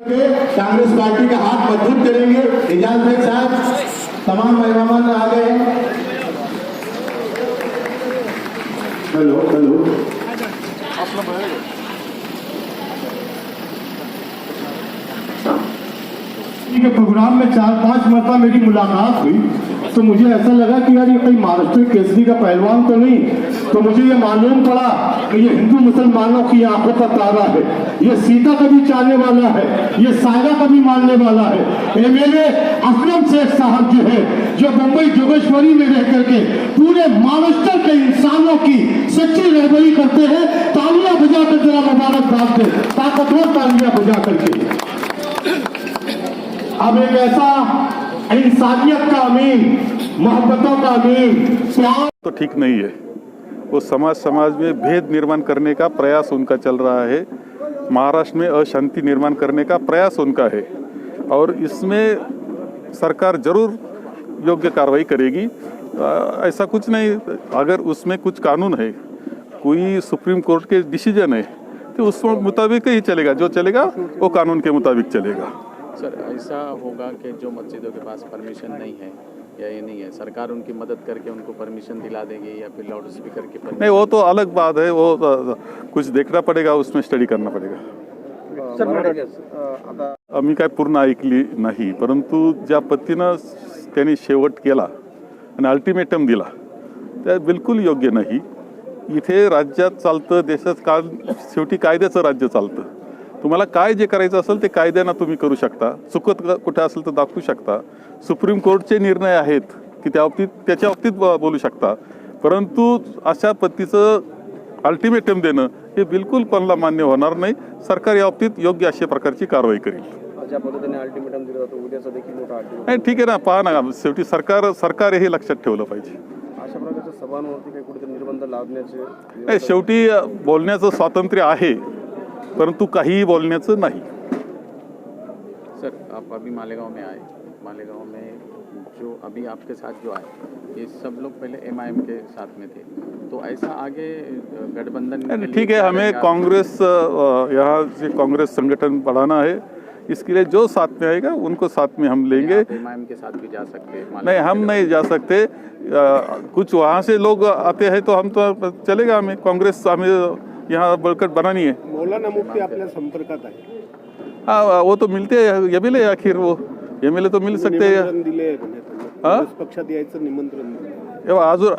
Congress party का हाथ मजबूत करेंगे। एजाज भाई साहब तमाम मेहमान आ गए हैं। हेलो के प्रोग्राम में 4-5 मरतबा मेरी मुलाकात हुई तो मुझे ऐसा लगा कि यार ये कोई महाराष्ट्र केसरी का पहलवान तो नहीं। तो मुझे ये मालूम पड़ा कि ये हिंदू मुसलमानों की आंखों का तारा है, ये सीता का भी चाहने वाला है, ये सायरा का भी मानने वाला है। ये मेरे असलम शेख साहब जो है, जो मुंबई जोगेश्वरी में रह करके पूरे महाराष्ट्र के इंसानों की सच्ची रहबरी करते हैं। तालियां बजा कर जरा मुबारकबाद दे, ताकतवर तालियां बजा करके। अब एक ऐसा इंसानियत का अमीन, मोहब्बतों का अमीन, प्यार तो ठीक नहीं है। वो समाज में भेद निर्माण करने का प्रयास उनका चल रहा है, महाराष्ट्र में अशांति निर्माण करने का प्रयास उनका है और इसमें सरकार जरूर योग्य कार्रवाई करेगी। ऐसा कुछ नहीं, अगर उसमें कुछ कानून है, कोई सुप्रीम कोर्ट के डिसीजन है तो उस मुताबिक ही चलेगा, जो चलेगा वो कानून के मुताबिक चलेगा। सर ऐसा होगा कि जो मस्जिदों के पास परमिशन नहीं है या ये नहीं है, सरकार उनकी मदद करके उनको परमिशन दिला देगी या फिर लाउड स्पीकर की परमिशन? नहीं, वो तो अलग बात है, वो कुछ देखना पडेगा, उसमें स्टडी करना पडेगा। आम्ही काय पूर्ण ऐकली नाही, परंतु ज्या पद्धतीनं त्यांनी शेवट केला आणि अल्टिमेटम दिला त्या बिलकुल योग्य नाही। इथे राज्यात चालतं, देशात शेवटी कायद्याचं राज्य चालतं। तुम्हाला काय जे करायचं असेल ते कायद्यानं तुम्ही करू शकता, चुकत कुठे असेल तर दाखवू शकता। सुप्रीम कोर्टचे निर्णय आहेत की त्याच्या बाबतीत बोलू शकता, परंतु अशा पद्धतीचं अल्टिमेटम देणं हे बिलकुल कोणाला मान्य होणार नाही। सरकार या बाबतीत योग्य अशा प्रकारची कारवाई करेल। ज्या पद्धतीने अल्टिमेटम दिलं होतं उद्याचा देखील मोठा अल्टिमेटम नाही, ठीक आहे ना, पहा ना, शेवटी सरकार हे लक्षात ठेवलं पाहिजे। अशा प्रकारच्या सभांवरती काही कुठेतरी निर्बंध लावण्याचे नाही, शेवटी बोलण्याचं स्वातंत्र्य आहे, परंतु काहीही बोलण्याचं नाही। सर आप अभी मालेगांव में आए, मालेगांव में जो अभी आपके साथ जो आए ये सब लोग पहले एमआईएम के साथ में थे, तो ऐसा आगे गठबंधन? ठीक है, हमें कांग्रेस यहाँ से कांग्रेस संगठन बढ़ाना है, इसके लिए जो साथ में आएगा उनको साथ में हम लेंगे। एमआईएम के साथ भी जा सकते हैं? नहीं, हम नहीं जा सकते। कुछ वहाँ से लोग आते हैं तो हम तो चलेगा, हमें कांग्रेस हमें यहाँ बड़कट बनानी है। मौलाना मुफ्ती आपल्या संपर्कात आहे? हाँ, वो तो मिलते हैं, एमएलए आखिर वो एमएलए तो मिल सकते हैं। दिले पक्षात यायचं निमंत्रण अजून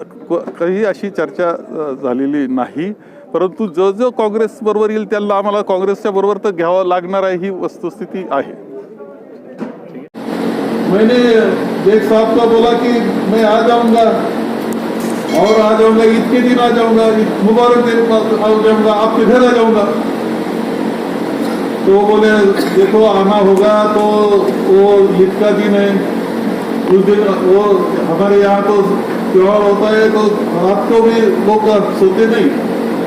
काही अशी चर्चा झालेली नाही, परंतु जो काँग्रेस बरोबर येईल त्याला आम्हाला काँग्रेसच्या बरोबर तर घ्यावं लागणार आहे, ही वस्तुस्थिती आहे। मैंने एक साहब को बोला कि मैं आ जाऊंगा और आ जाऊंगा, ईद के दिन आ जाऊंगा, मुबारक दिन आ जाऊंगा, आपके घर आ जाऊंगा। तो बोले देखो आना होगा तो वो ईद का दिन है, उस दिन वो हमारे यहाँ तो त्योहार होता है, तो रात को भी लोग सोते नहीं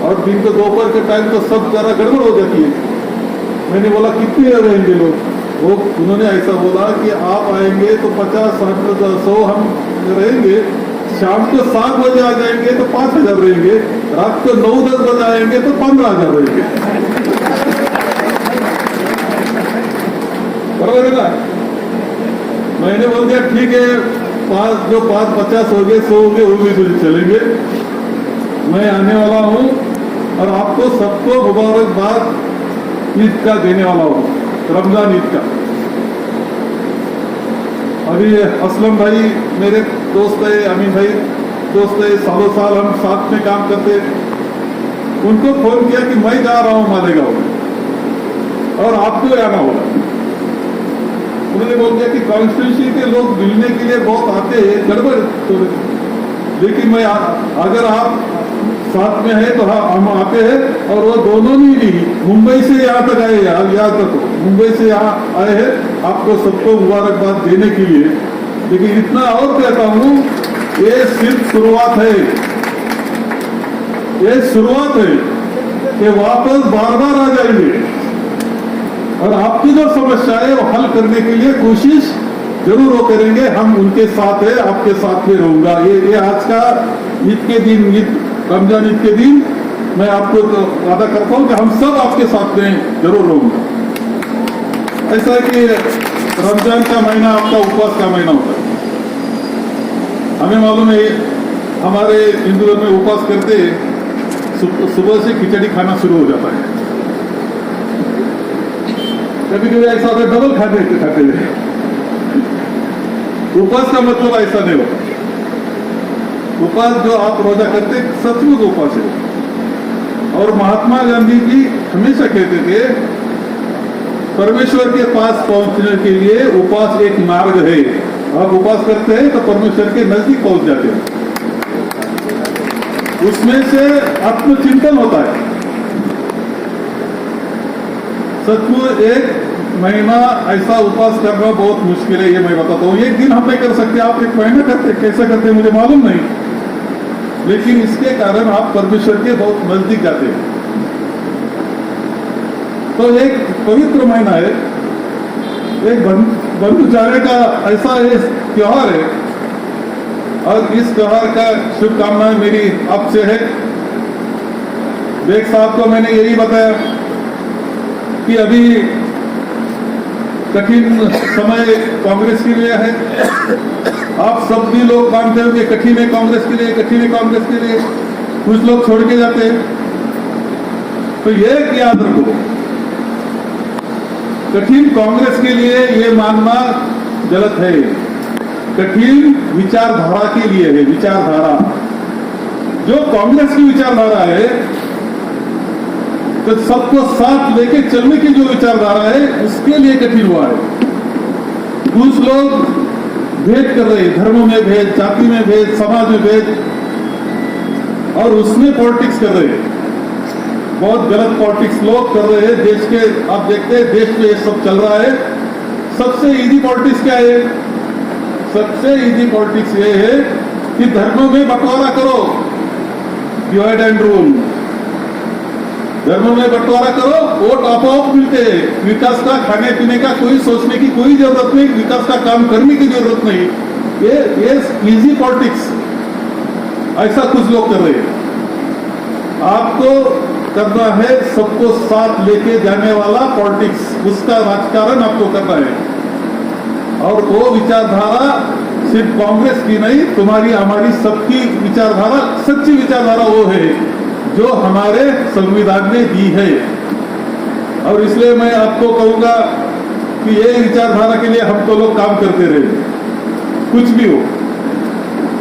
और दिन को दोपहर के टाइम तो सब जरा गड़बड़ हो जाती है। मैंने बोला कितने रहेंगे लोग? वो उन्होंने ऐसा बोला कि आप आएंगे तो 50-60-100 हम रहेंगे, शाम को 7 बजे आ जाएंगे तो 5000 रहेंगे, रात को 9-10 बजे आएंगे तो 15000 रहेंगे। बराबर है ना? मैंने बोल दिया ठीक है, 5-50 हो गए, 100 हो गए, वो भी चलेंगे। मैं आने वाला हूँ और आपको सबको मुबारकबाद ईद का देने वाला हूँ, रमजान ईद का। अभी असलम भाई मेरे दोस्त है, अमीन भाई दोस्त है, सालों साल हम साथ में काम करते। उनको फोन किया कि मैं जा रहा हूँ मालेगांव और आपको आना होगा। उन्होंने बोल दिया कि कॉन्स्टिट्यूंसी के लोग मिलने के लिए बहुत आते हैं, गड़बड़ तो, लेकिन मैं अगर आप साथ में है तो हाँ हम आते हैं। और वो दोनों भी मुंबई से यहाँ तक आए, यहाँ तक मुंबई से यहाँ आए हैं आपको सबको मुबारकबाद देने के लिए। लेकिन इतना और कहता हूँ, ये सिर्फ शुरुआत है, ये शुरुआत है कि वापस बार बार आ जाएंगे और आपकी जो समस्या है वो हल करने के लिए कोशिश जरूर वो करेंगे। हम उनके साथ है, आपके साथ में रहूंगा। ये आज का ईद के दिन, रमजान ईद के दिन मैं आपको वादा करता हूँ कि हम सब आपके साथ में जरूर रहूंगा। ऐसा है कि रमजान का महीना आपका उपवास का महीना होता है। हमें मालूम है हमारे हिंदू धर्म में उपवास करते सुबह से खिचड़ी खाना शुरू हो जाता है। कभी कभी ऐसा होता है डबल खाते हुए। उपवास का मतलब ऐसा नहीं होता। उपवास जो आप रोजा करते सचमुच उपवास है। और महात्मा गांधी जी हमेशा कहते थे परमेश्वर के पास पहुंचने के लिए उपवास एक मार्ग है। आप उपवास करते हैं तो परमेश्वर के नजदीक पहुंच जाते हैं। उसमें से आत्मचिंतन होता है। सचमुच एक महीना ऐसा उपवास करना बहुत मुश्किल है, ये मैं बताता हूँ। एक दिन हम नहीं कर सकते, आप एक महीना करते, कैसे करते मुझे मालूम नहीं, लेकिन इसके कारण आप परमेश्वर के बहुत नजदीक जाते हैं। तो एक पवित्र महीना है, एक बंधुचार्य का ऐसा त्योहार है, और इस त्योहार का शुभकामनाएं मेरी आपसे है। बेग साहब को मैंने यही बताया कि अभी कठिन समय कांग्रेस के लिए है। आप सब भी लोग मानते हो कि कठिन है कांग्रेस के लिए, कठिन है कांग्रेस के लिए, कुछ लोग छोड़ के जाते हैं। तो ये याद रखो, कठिन कांग्रेस के लिए ये मानना गलत है। कठिन विचारधारा के लिए है। विचारधारा जो कांग्रेस की विचारधारा है, तो सबको साथ लेके चलने की जो विचारधारा है, उसके लिए कठिन हुआ है। कुछ लोग भेद कर रहे हैं, धर्मों में भेद, जाति में भेद, समाज में भेद, और उसमें पॉलिटिक्स कर रहे हैं। बहुत गलत पॉलिटिक्स लोग कर रहे हैं देश के। आप देखते हैं देश में ये सब चल रहा है। सबसे इजी पॉलिटिक्स क्या है? सबसे इजी पॉलिटिक्स ये है कि धर्मों में बंटवारा करो, डिवाइड एंड रूल। धर्मों में बंटवारा करो, वोट आपो-आप मिलते हैं। विकास का, खाने पीने का कोई सोचने की कोई जरूरत नहीं, विकास का काम करने की जरूरत नहीं। ये इजी पॉलिटिक्स ऐसा कुछ लोग कर रहे हैं। आपको करना है सबको साथ लेके जाने वाला पॉलिटिक्स, उसका राजकारण आपको करना है। और वो विचारधारा सिर्फ कांग्रेस की नहीं, तुम्हारी हमारी सबकी विचारधारा, सच्ची विचारधारा वो है जो हमारे संविधान ने दी है। और इसलिए मैं आपको कहूंगा कि ये विचारधारा के लिए हम तो लोग काम करते रहे, कुछ भी हो।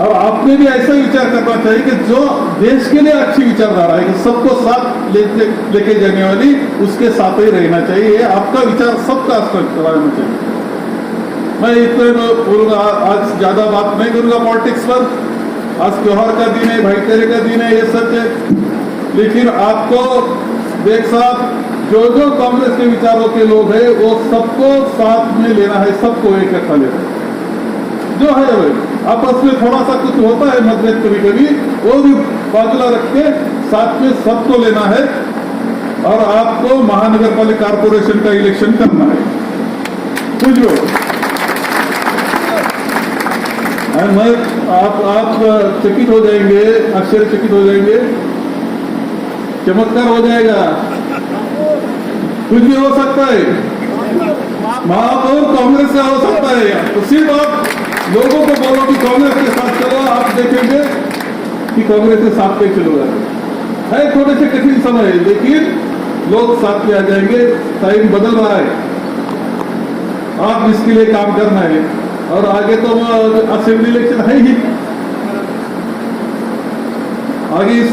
और आपने भी ऐसा विचार करना चाहिए कि जो देश के लिए अच्छी विचारधारा है, कि सबको साथ लेके जाने वाली, उसके साथ ही रहना चाहिए। आपका विचार सबका रहना चाहिए। मैं इतने बोलूंगा, आज ज्यादा बात नहीं करूंगा पॉलिटिक्स पर। आज त्योहार का दिन है, भाईचारे का दिन है, ये सच है। लेकिन आपको देख साहब, जो जो कांग्रेस के विचारों के लोग हैं, वो सबको साथ में लेना है, सबको इकट्ठा लेना है। जो है भाई आपस में थोड़ा सा कुछ होता है मतभेद कभी कभी, वो भी बाजूला रख के साथ में सबको लेना है। और आपको महानगर पालिका कारपोरेशन का इलेक्शन करना है, कुछ भी हो। मैं आप चकित हो जाएंगे, आश्चर्यचकित हो जाएंगे, चमत्कार हो जाएगा, कुछ भी हो सकता है। महापौर कांग्रेस से हो सकता है। तो सिर्फ आप लोगों को बोलो कि कांग्रेस के साथ चलो, आप देखेंगे कि कांग्रेस के साथ पे चलोगा। है थोड़े से कठिन समय है, लेकिन लोग साथ में आ जाएंगे। टाइम बदल रहा है, आप इसके लिए काम करना है। और आगे तो असेंबली इलेक्शन है ही। आगे इस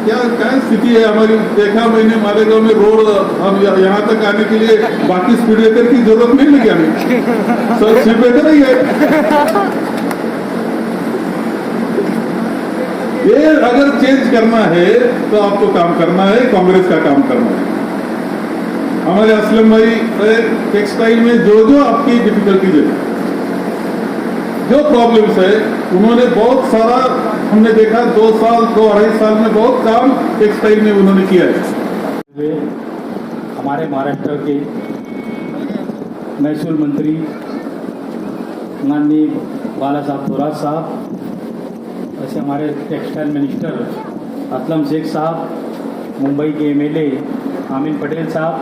क्या स्थिति है हमारी, देखा मैंने मालेगांव में रोड, हम यहाँ तक आने के लिए बाकी स्पीड ब्रेकर की जरूरत नहीं लगी हमें, सब स्पीड ब्रेकर ही है। ये अगर चेंज करना है तो आपको काम करना है, कांग्रेस का काम करना है। हमारे असलम भाई टेक्सटाइल में जो जो आपकी डिफिकल्टीज है, जो प्रॉब्लम्स है, उन्होंने बहुत सारा, हमने देखा 2 साल 2-2.5 साल में बहुत काम टेक्सटाइल में उन्होंने किया है। हमारे महाराष्ट्र के महसूल मंत्री माननीय बाला साहब थोरात साहब, ऐसे हमारे टेक्सटाइल मिनिस्टर असलम शेख साहब, मुंबई के MLA आमीन पटेल साहब,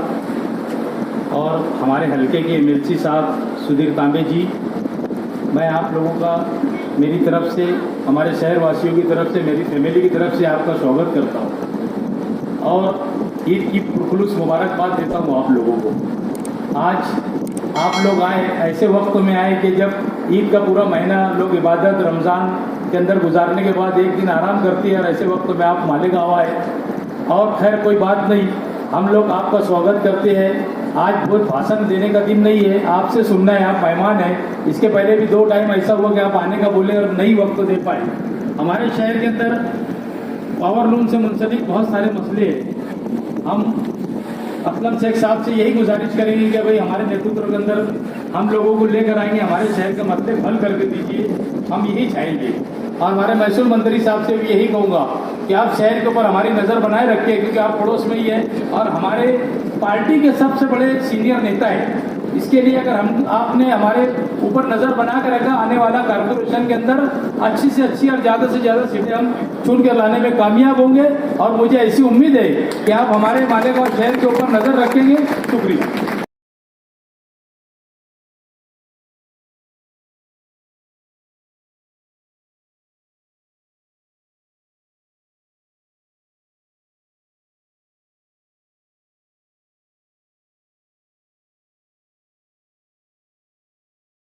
और हमारे हलके के एमएलसी साहब सुधीर तांबे जी, मैं आप लोगों का मेरी तरफ से, हमारे शहर वासियों की तरफ से, मेरी फैमिली की तरफ से आपका स्वागत करता हूँ और ईद की पुरखुलूस मुबारकबाद देता हूँ आप लोगों को। आज आप लोग आए ऐसे वक्त में आए कि जब ईद का पूरा महीना लोग इबादत रमज़ान के अंदर गुजारने के बाद एक दिन आराम करती है और ऐसे वक्त में आप मालेगांव आए। और खैर कोई बात नहीं, हम लोग आपका स्वागत करते हैं। आज बहुत भाषण देने का दिन नहीं है, आपसे सुनना है, आप मेहमान हैं। इसके पहले भी 2 टाइम ऐसा हुआ कि आप आने का बोले और नहीं वक्त दे पाए। हमारे शहर के अंदर पावर लूम से मुंसलिक बहुत सारे मसले हैं। हम असलम शेख साहब से यही गुजारिश करेंगे कि भाई हमारे नेतृत्व के अंदर हम लोगों को लेकर आएंगे, हमारे शहर के मसले हल करके दीजिए, हम यही चाहेंगे। और हमारे महसूल मंत्री साहब से भी यही कहूँगा कि आप शहर के ऊपर हमारी नज़र बनाए रखिए, क्योंकि आप पड़ोस में ही हैं और हमारे पार्टी के सबसे बड़े सीनियर नेता हैं। इसके लिए अगर हम आपने हमारे ऊपर नज़र बना कर रखा, आने वाला कॉर्पोरेशन के अंदर अच्छी से अच्छी और ज़्यादा से ज़्यादा सीटें हम चुन कर लाने में कामयाब होंगे। और मुझे ऐसी उम्मीद है कि आप हमारे मालेगांव शहर के ऊपर नज़र रखेंगे। शुक्रिया।